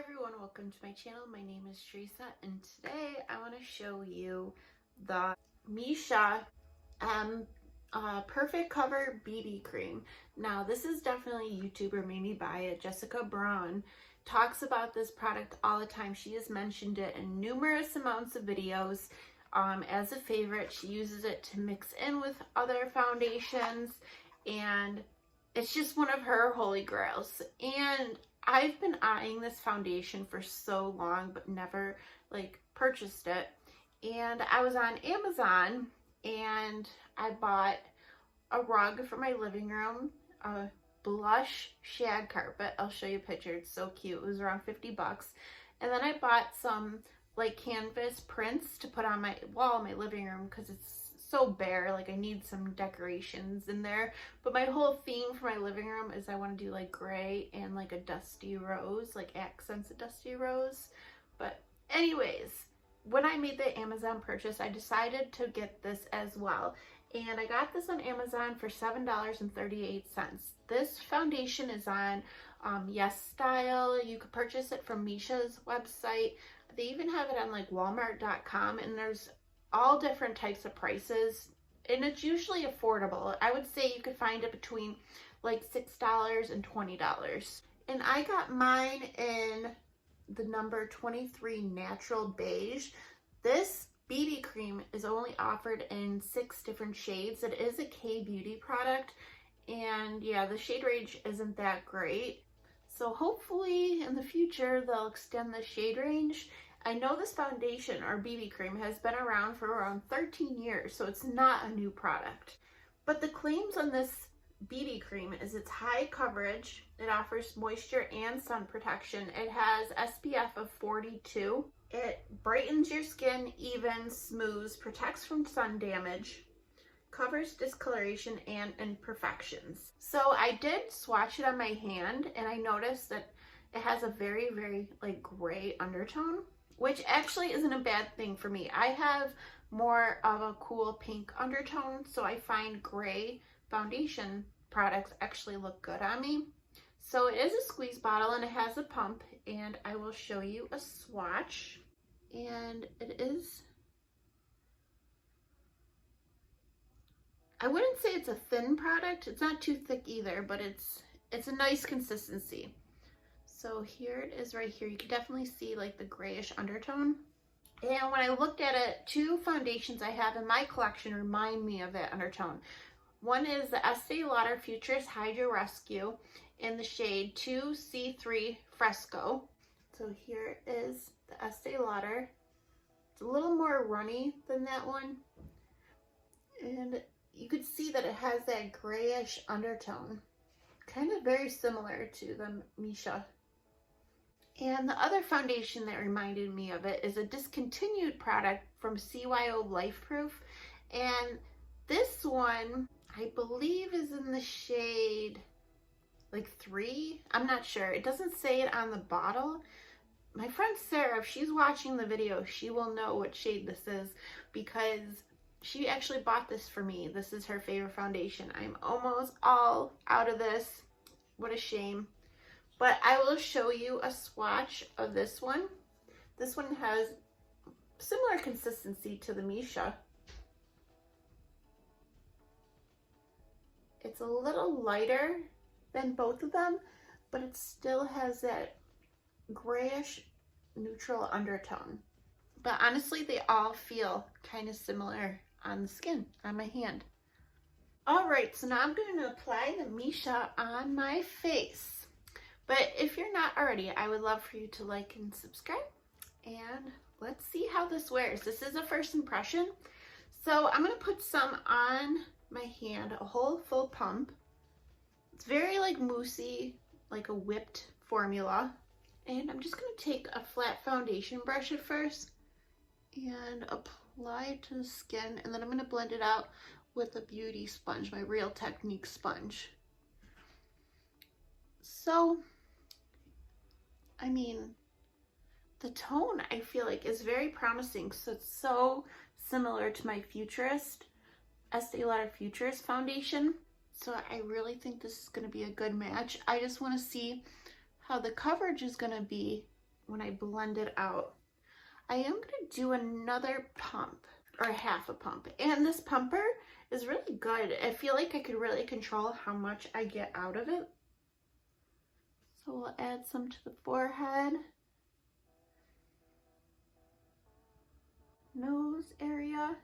everyone, welcome to my channel. My name is Teresa and today I want to show you the Missha Perfect Cover BB Cream. Now this is definitely a YouTuber made me buy it. Jessica Braun talks about this product all the time. She has mentioned it in numerous amounts of videos as a favorite. She uses it to mix in with other foundations and it's just one of her holy grails. And I've been eyeing this foundation for so long, but never purchased it. And I was on Amazon and I bought a rug for my living room, a blush shag carpet. I'll show you a picture. It's so cute. It was around 50 bucks. And then I bought some canvas prints to put on my wall in my living room because it's so bare. I need some decorations in there, but my whole theme for my living room is I want to do gray and a dusty rose, accents of dusty rose. But anyways, when I made the Amazon purchase, I decided to get this as well, and I got this on Amazon for $7.38. This foundation is on Yes Style. You could purchase it from Missha's website. They even have it on Walmart.com, and there's all different types of prices, and it's usually affordable. I would say you could find it between $6 and $20. And I got mine in the number 23 Natural Beige. This BB cream is only offered in 6 different shades. It is a K-Beauty product, and yeah, the shade range isn't that great. So hopefully in the future they'll extend the shade range. I know this foundation or BB cream has been around for around 13 years, so it's not a new product. But the claims on this BB cream is it's high coverage, it offers moisture and sun protection, it has SPF of 42, it brightens your skin, evens, smooths, protects from sun damage, covers discoloration and imperfections. So I did swatch it on my hand and I noticed that it has a very, very gray undertone, which actually isn't a bad thing for me. I have more of a cool pink undertone, so I find gray foundation products actually look good on me. So it is a squeeze bottle and it has a pump, and I will show you a swatch. And it is, I wouldn't say it's a thin product. It's not too thick either, but it's a nice consistency. So here it is right here. You can definitely see the grayish undertone. And when I looked at it, 2 foundations I have in my collection remind me of that undertone. One is the Estee Lauder Futurist Hydro Rescue in the shade 2C3 Fresco. So here is the Estee Lauder. It's a little more runny than that one. And you could see that it has that grayish undertone. Kind of very similar to the Missha. And the other foundation that reminded me of it is a discontinued product from CYO Life Proof. And this one, I believe, is in the shade 3. I'm not sure. It doesn't say it on the bottle. My friend Sarah, if she's watching the video, she will know what shade this is because she actually bought this for me. This is her favorite foundation. I'm almost all out of this. What a shame. But I will show you a swatch of this one. This one has similar consistency to the Missha. It's a little lighter than both of them, but it still has that grayish neutral undertone. But honestly, they all feel kind of similar on the skin, on my hand. All right, so now I'm going to apply the Missha on my face. But if you're not already, I would love for you to like and subscribe. And let's see how this wears. This is a first impression. So I'm going to put some on my hand, a whole full pump. It's very moussey, like a whipped formula. And I'm just going to take a flat foundation brush at first and apply it to the skin. And then I'm going to blend it out with a beauty sponge, my Real Technique sponge. So, I mean, the tone I feel is very promising. So it's so similar to my Futurist, Estee Lauder Futurist foundation. So I really think this is going to be a good match. I just want to see how the coverage is going to be when I blend it out. I am going to do another pump, or half a pump. And this pumper is really good. I feel like I could really control how much I get out of it. So we'll add some to the forehead, nose area.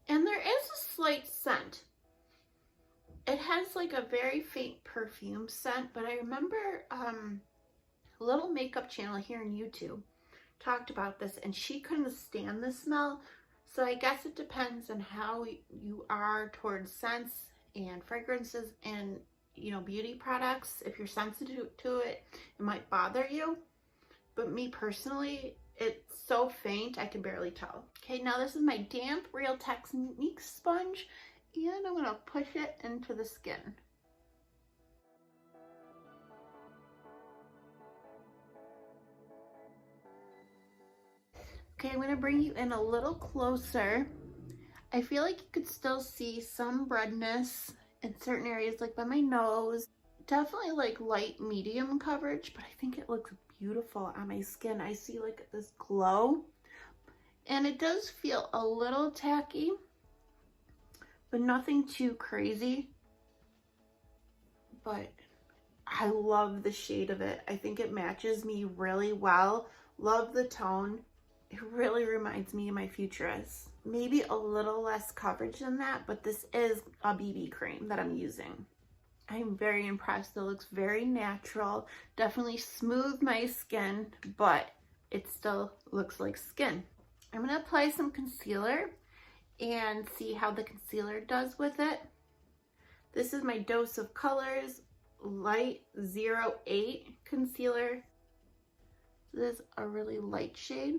And there is a slight scent. It has like a very faint perfume scent, but I remember a little makeup channel here on YouTube talked about this and she couldn't stand the smell. So I guess it depends on how you are towards scents and fragrances and, you know, beauty products. If you're sensitive to it, it might bother you. But me personally, it's so faint I can barely tell. Okay, now this is my damp Real Technique sponge and I'm gonna push it into the skin. Okay, I'm gonna bring you in a little closer. I feel like you could still see some redness in certain areas, like by my nose. Definitely like light medium coverage, but I think it looks beautiful on my skin. I see like this glow, and it does feel a little tacky, but nothing too crazy. But I love the shade of it. I think it matches me really well. Love the tone. It really reminds me of my Futurist. Maybe a little less coverage than that, but this is a BB cream that I'm using. I'm very impressed. It looks very natural. Definitely smooth my skin, but it still looks like skin. I'm gonna apply some concealer and see how the concealer does with it. This is my Dose of Colors Light 08 concealer. This is a really light shade.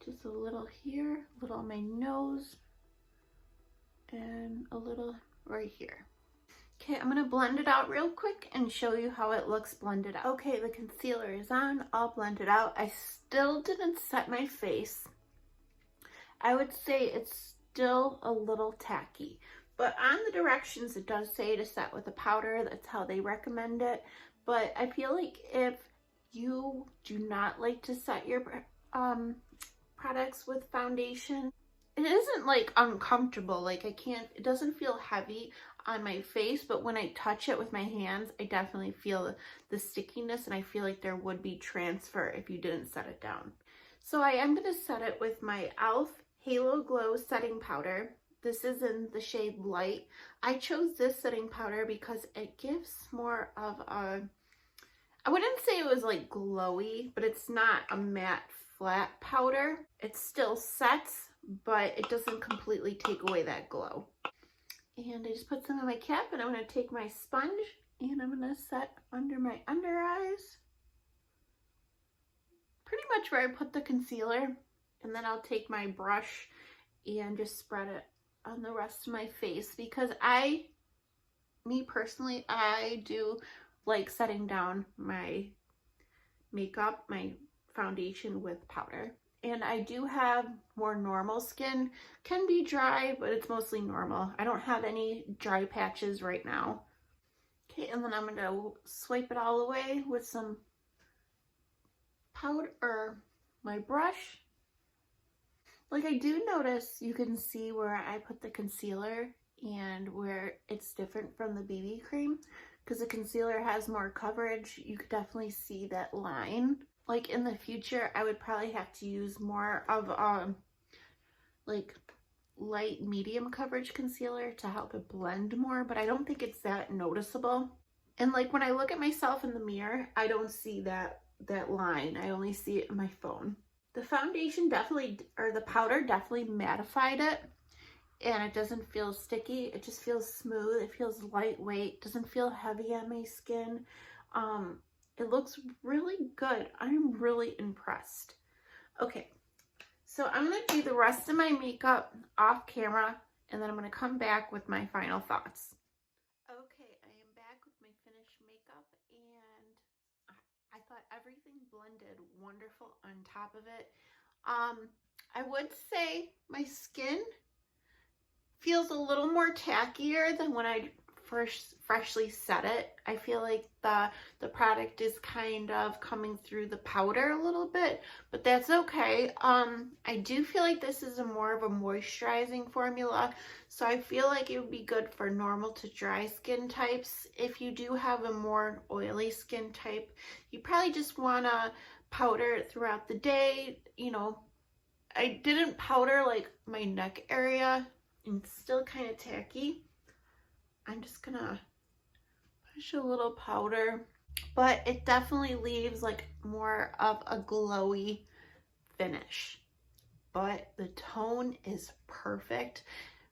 Just a little here, a little on my nose, and a little right here. Okay, I'm gonna blend it out real quick and show you how it looks blended out. Okay, the concealer is on, all blended out. I still didn't set my face. I would say it's still a little tacky, but on the directions it does say to set with a powder. That's how they recommend it. But I feel like if you do not like to set your products with foundation, it isn't like uncomfortable. Like it doesn't feel heavy on my face, but when I touch it with my hands, I definitely feel the stickiness, and I feel like there would be transfer if you didn't set it down. So I am going to set it with my e.l.f. Halo Glow setting powder. This is in the shade Light. I chose this setting powder because it gives more of a, I wouldn't say it was like glowy, but it's not a matte flat powder. It still sets, but it doesn't completely take away that glow. And I just put some on my cap, and I'm going to take my sponge and I'm going to set under my under eyes, pretty much where I put the concealer, and then I'll take my brush and just spread it on the rest of my face, because me personally, I do like setting down my makeup, my foundation with powder. And I do have more normal skin. Can be dry, but it's mostly normal. I don't have any dry patches right now. Okay, and then I'm going to swipe it all away with some powder, or my brush. Like, I do notice you can see where I put the concealer and where it's different from the BB cream, because the concealer has more coverage. You could definitely see that line. Like in the future, I would probably have to use more of like light medium coverage concealer to help it blend more, but I don't think it's that noticeable. And like when I look at myself in the mirror, I don't see that line. I only see it in my phone. The foundation definitely, or the powder definitely mattified it, and it doesn't feel sticky. It just feels smooth. It feels lightweight. Doesn't feel heavy on my skin. It looks really good. I'm really impressed. Okay, so I'm going to do the rest of my makeup off camera, and then I'm going to come back with my final thoughts. Okay, I am back with my finished makeup, and I thought everything blended wonderful on top of it. I would say my skin feels a little more tackier than when I freshly set it. I feel like the product is kind of coming through the powder a little bit, but that's okay. I do feel like this is more of a moisturizing formula, so I feel like it would be good for normal to dry skin types. If you do have a more oily skin type, you probably just want to powder it throughout the day. You know, I didn't powder like my neck area, and it's still kind of tacky. I'm just gonna push a little powder, but it definitely leaves like more of a glowy finish. But the tone is perfect.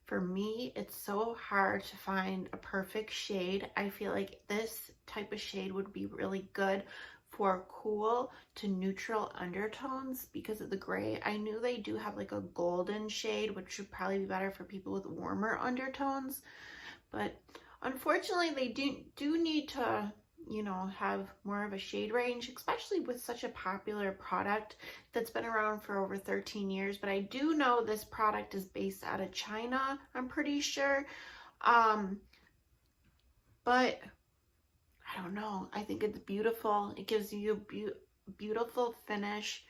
For me, it's so hard to find a perfect shade. I feel like this type of shade would be really good for cool to neutral undertones because of the gray. I knew they do have like a golden shade, which would probably be better for people with warmer undertones, but unfortunately they do need to, you know, have more of a shade range, especially with such a popular product that's been around for over 13 years. But I do know this product is based out of China, I'm pretty sure. But I don't know. I think it's beautiful. It gives you a beautiful finish,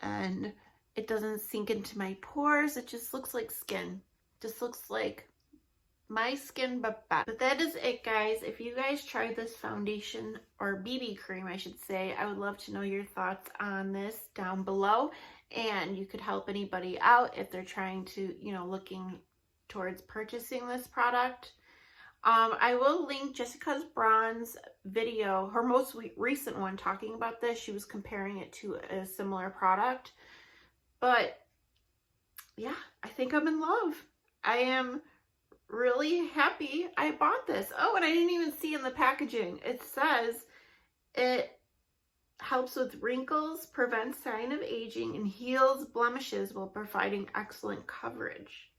and it doesn't sink into my pores. It just looks like skin. Just looks like my skin, but better. But that is it, guys. If you guys tried this foundation, or BB cream I should say, I would love to know your thoughts on this down below, and you could help anybody out if they're trying to, you know, looking towards purchasing this product. I will link Jessica Braun's video, her most recent one, talking about this. She was comparing it to a similar product. But yeah, I think I'm in love. I am really happy I bought this. Oh, and I didn't even see in the packaging. It says it helps with wrinkles, prevents sign of aging, and heals blemishes while providing excellent coverage.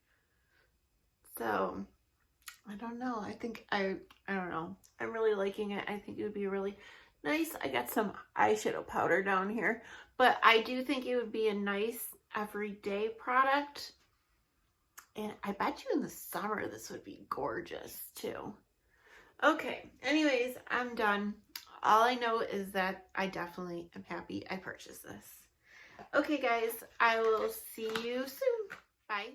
So I don't know. I think I don't know. I'm really liking it. I think it would be really nice. I got some eyeshadow powder down here, but I do think it would be a nice everyday product. And I bet you in the summer this would be gorgeous too. Okay, anyways, I'm done. All I know is that I definitely am happy I purchased this. Okay, guys, I will see you soon. Bye.